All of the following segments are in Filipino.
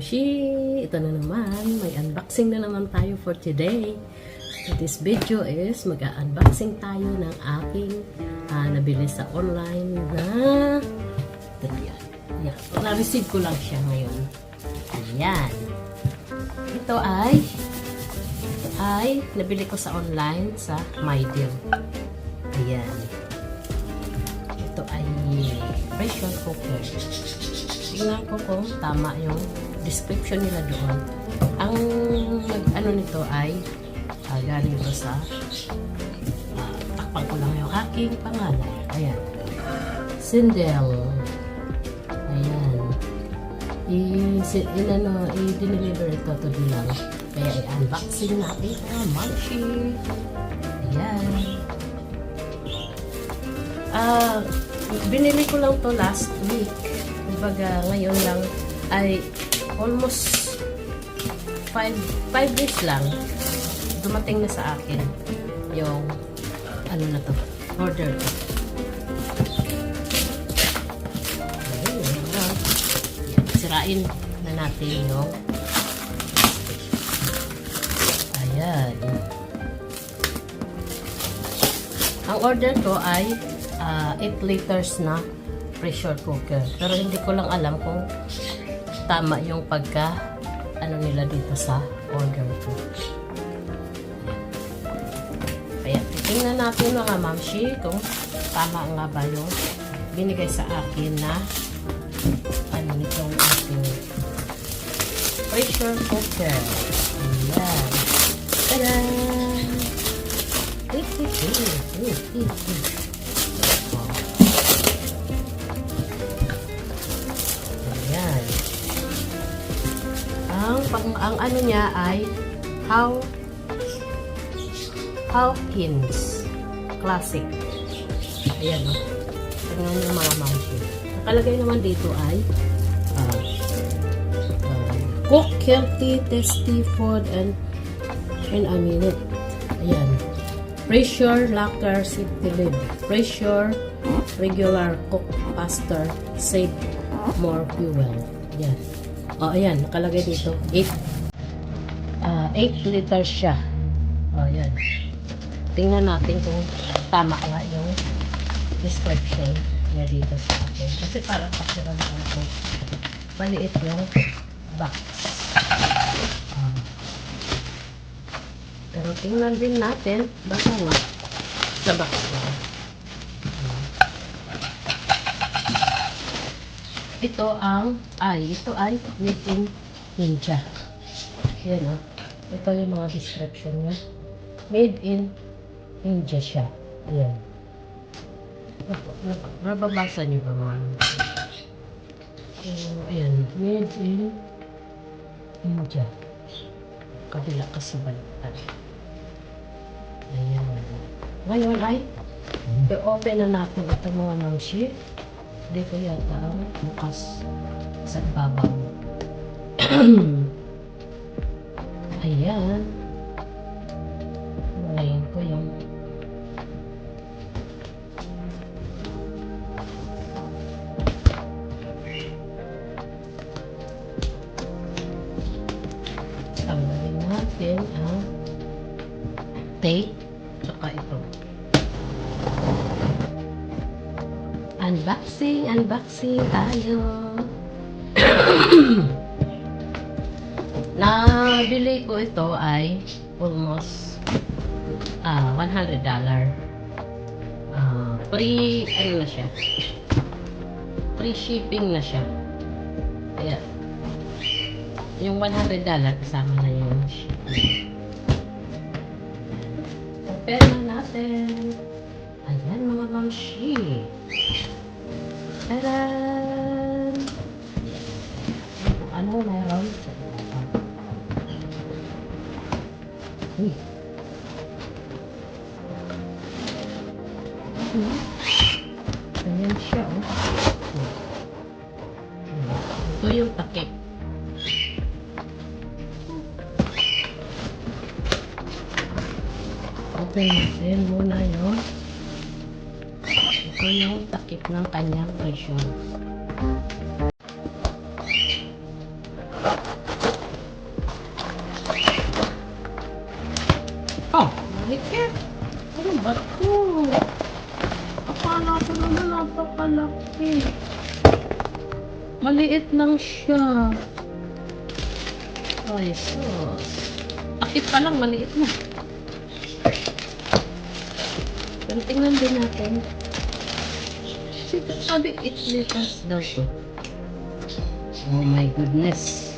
Mamshi! Ito na naman, may unboxing na naman tayo for today. So this video is mag-unboxing tayo ng aking nabili sa online na na-receive ko lang siya ngayon. Ayan. Ito ay nabili ko sa online sa MyDeal. Ayan. Ito ay pressure cooker. Tingnan ko kung tama yung description nila doon. Ang ano nito ay galing ko sa takpan ko lang yung aking pangalan. Ayan. Sindel. Ayan. I-deliver ito to lang. Kaya i-unboxing natin ang Mamshi. Ayan. Binili ko lang to last week. Kumbaga, ngayon lang ay almost 5 days lang dumating na sa akin yung ano na to, order ko. Sirain na natin yung ayan. Ang order ko ay 8 liters na pressure cooker. Pero hindi ko lang alam kung tama yung pagka ano nila dito sa order ko. Kaya titingnan natin mga mamshi kung tama nga ba yung binigay sa akin na ano nitong ating pressure cooker. Ayan. Tada! Ang ano niya ay Hawkins Classic. Ayan o. Tingnan niyo mga mamshi. Nakalagay naman dito ay cook healthy, tasty food in a minute. Ayan. Pressure locker safety lid. Pressure regular cook faster, save more fuel. Ayan. O, ayan, nakalagay dito. 8 liters siya. O, ayan. Tingnan natin kung tama nga yung description niya dito sa akin. Kasi parang pasiran ako. Maliit yung box. Pero tingnan din natin. Baka nga sa box na. Ito ay made in India. Yan o. Ito yung mga description niya. Made in India siya. Ayan. Nababasa niyo ba mga? Ayan. Made in India. Kabila kasi baliktad. Ayan. Ngayon ay i-open na natin ito mga mamshi. Hindi ko yata bukas sa babaw. Ayan. Ngayon ko yung tanggalin natin ang tape. Saka ito. Unboxing tayo. Nabili ko ito ay almost $100. Free ano na siya? Free shipping na siya. Kaya yung $100 kasama na yung shipping. Open na natin. Ayan mga mamshi. Taran! Ano meron sa ito? Uy! Ayan siya, oh. Ito yung takip. Open natin muna yun. Ito yung takip ng kanyang pressure. napakalaki. Maliit lang siya. Ay, sus. Takip pa lang, maliit na. Pero tingnan din natin. Sabi, 8 liters daw to. Oh my goodness.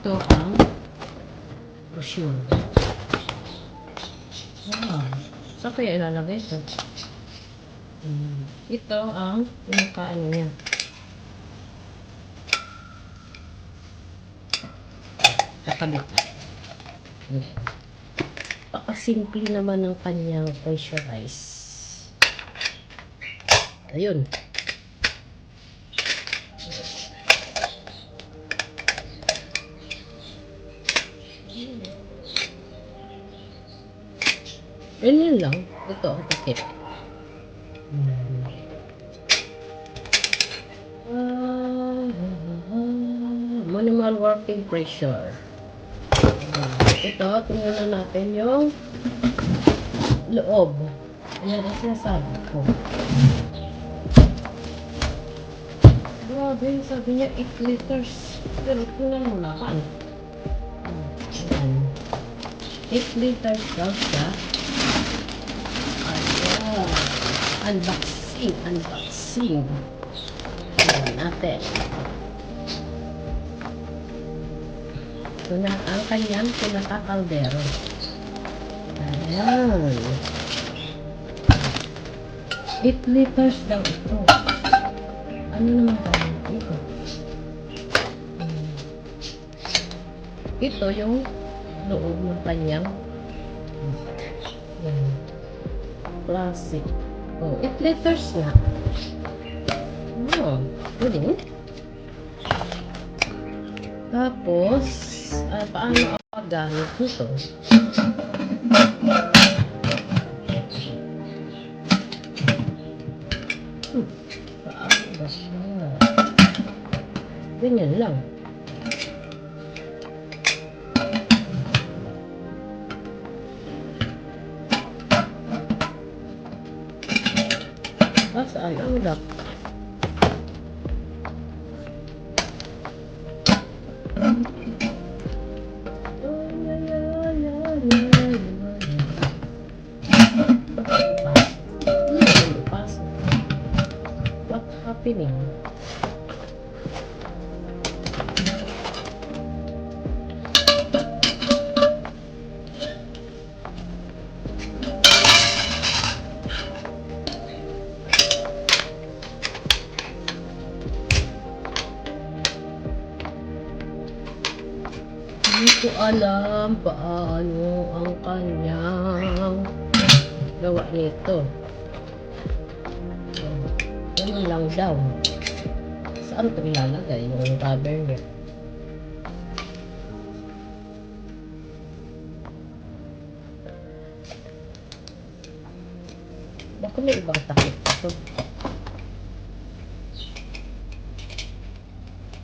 Ito ang brochure. Wow. Saan kaya ilalagay ito? Ito ang pinakaano niya. Kakabit. Pakasimple naman ng kanyang pressurize. Ayun. Ganyan lang. Ito ang takip. Minimal working pressure. Ito, tingnan na natin yung loob. Ayan ang sinasabi ko. Grabe, sabi niya 8 liters. Pero tingnan mo naman. Ayan. 8 liters daw siya. Ayan. Unboxing. Unboxing. Ayan natin. Ito na ang kanyang pinaka-kaldero. Ayan. 8 liters daw ito. Ano naman tayo dito? Ito yung loob ng kanyang plastic. Oh, 8 liters na. Oh, pwede. Tapos, paano ako gamit nito? Paano ba siya? Ganyan lang. Saan ang lock? What's happening? Hindi ko alam paano ang kanyang gawa nito. Ganun lang daw. Saan ito ilalagay yung rubber niya? Baka may ibang takip ito.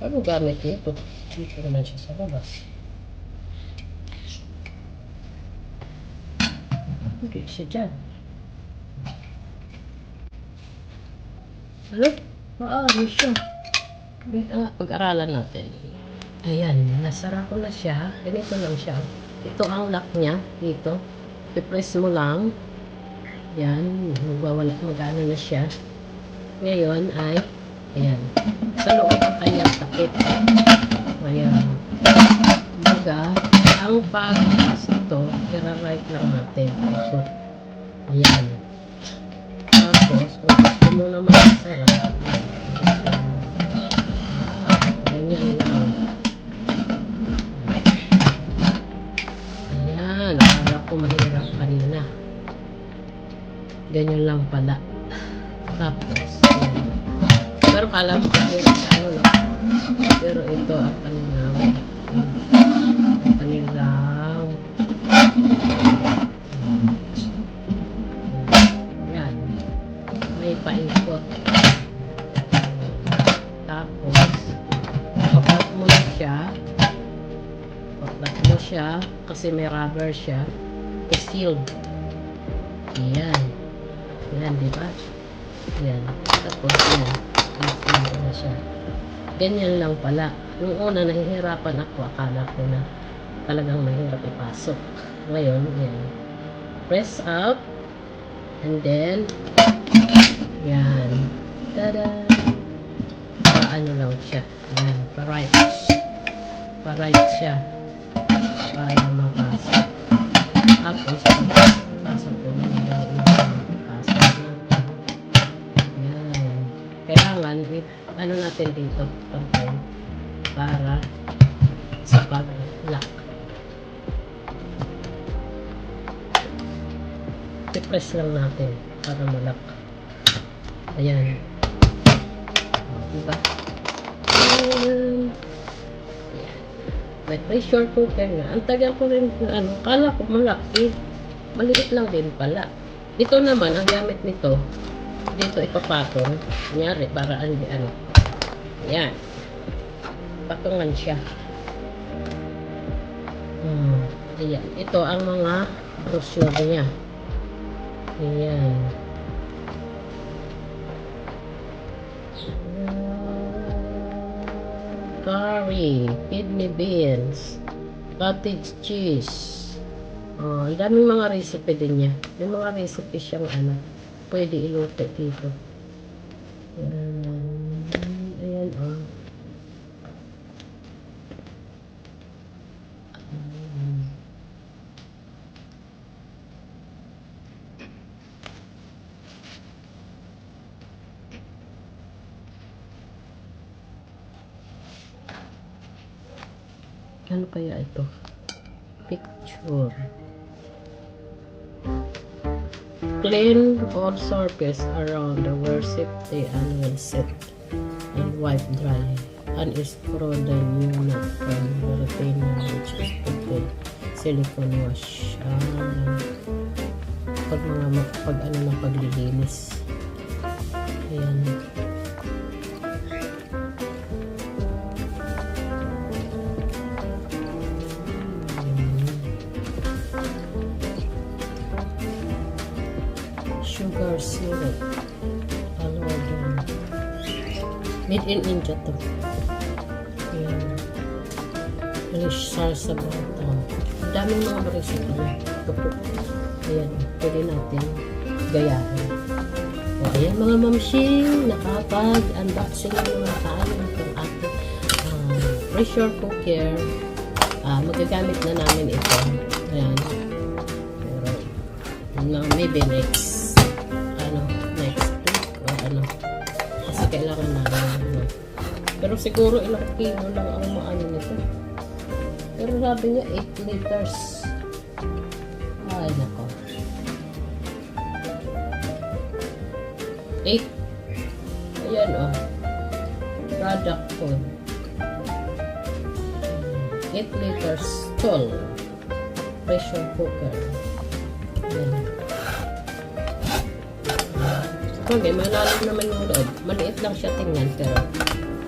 Ano gamit nito? Dito naman siya sa labas. Hindi siya dyan. Ano? Maano siya. Pag-aralan natin. Ayan, nasara ko na siya. Ganito lang siya. Ito ang lock niya. Dito. I-press mo lang. Yan. Mag-ano na siya. Ngayon ay, ayan. Sa loob ang kanyang takip. Ayan. Baga, ang pag-press ito, i-right lang natin. So, ayan. Tapos, kung gusto mo naman sarap, ganyan lang. Ayan, akala ko mahirap kanina. Ganyan lang pala. Tapos, ayan. Pero kala ko mahirap ano, no? Pero ito ang kanilang yan. May paikot. Tapos, papat mo na siya. Papat mo siya. kasi may rubber siya. Sealed. Ayan. Ayan, di ba? Ayan. Tapos yan. Sealed na siya. Ganyan lang pala. Nung una, nahihirapan ako. Akala ko na talagang mahirap ipasok. Ngayon, yan. Press up. And then, yan. Tada! Paano lang siya. Yan. Pa-right. Pa-right siya. Para mapasok. Tapos, pasok ko na yung pasok na. Yan. Kailangan, ano natin dito, pantay, para sa pag-lock. I-press lang natin para ma-lock. Ayan. Diba? Ayan. May pressure cooker nga. Ang tagal ko rin, kala ko malaki. Maliit lang din pala. Dito naman, ang gamit nito, dito ipapatong. Kunyari, para yan. Patungan siya. Ayan. Ito ang mga brochure niya. Ayan. Curry, kidney beans, cottage cheese. Ang daming mga recipe din niya. May mga recipe siyang pwede iluto dito. Ayan, ano kaya ito? Picture. Clean all surface around the where safety and well set and wipe dry. Unscrew the new nut from the retainer which is put silicone wash. Pag paglilinis. Ayan. Sugar syrup. Made in India to. Ayan. Relish salsa bata. Ang daming mga recipe niya. Ayan. Pwede natin gayahin. O ayan mga mamshing. Nakapag-unboxing na tayo ng ating pressure cooker. Magagamit na namin ito. Ayan. Pero maybe next kasi kailangan namin pero siguro ilang kilo lang ang maano nito, pero sabi niya 8 liters. Ay nako, 8. Ayan product code 8 liters tall pressure cooker. Ayan. Okay, malalim naman yung loob. Maliit lang siya tingnan, pero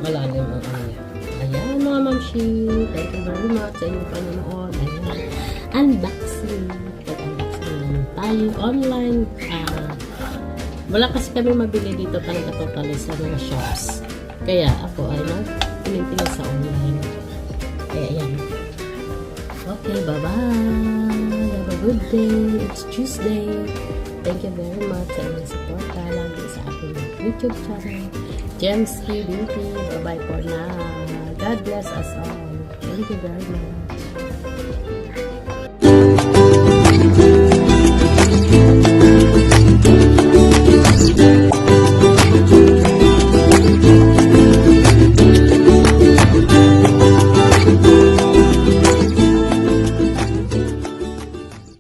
malalim ang niya. Ayan mga mamshi. Thank you very much sa inyong panonood. Ayan. Unboxing. Unboxing naman tayo online. Wala kasi kami mabili dito talaga totally sa mga shops. Kaya ako ay nag-pinitin sa online. Kaya ayan. Okay, bye-bye. Have a good day. It's Tuesday. Thank you very much sa inyong support lagi sa aking YouTube channel, Gems Beauty. Bye-bye for now. God bless us all. Thank you very much.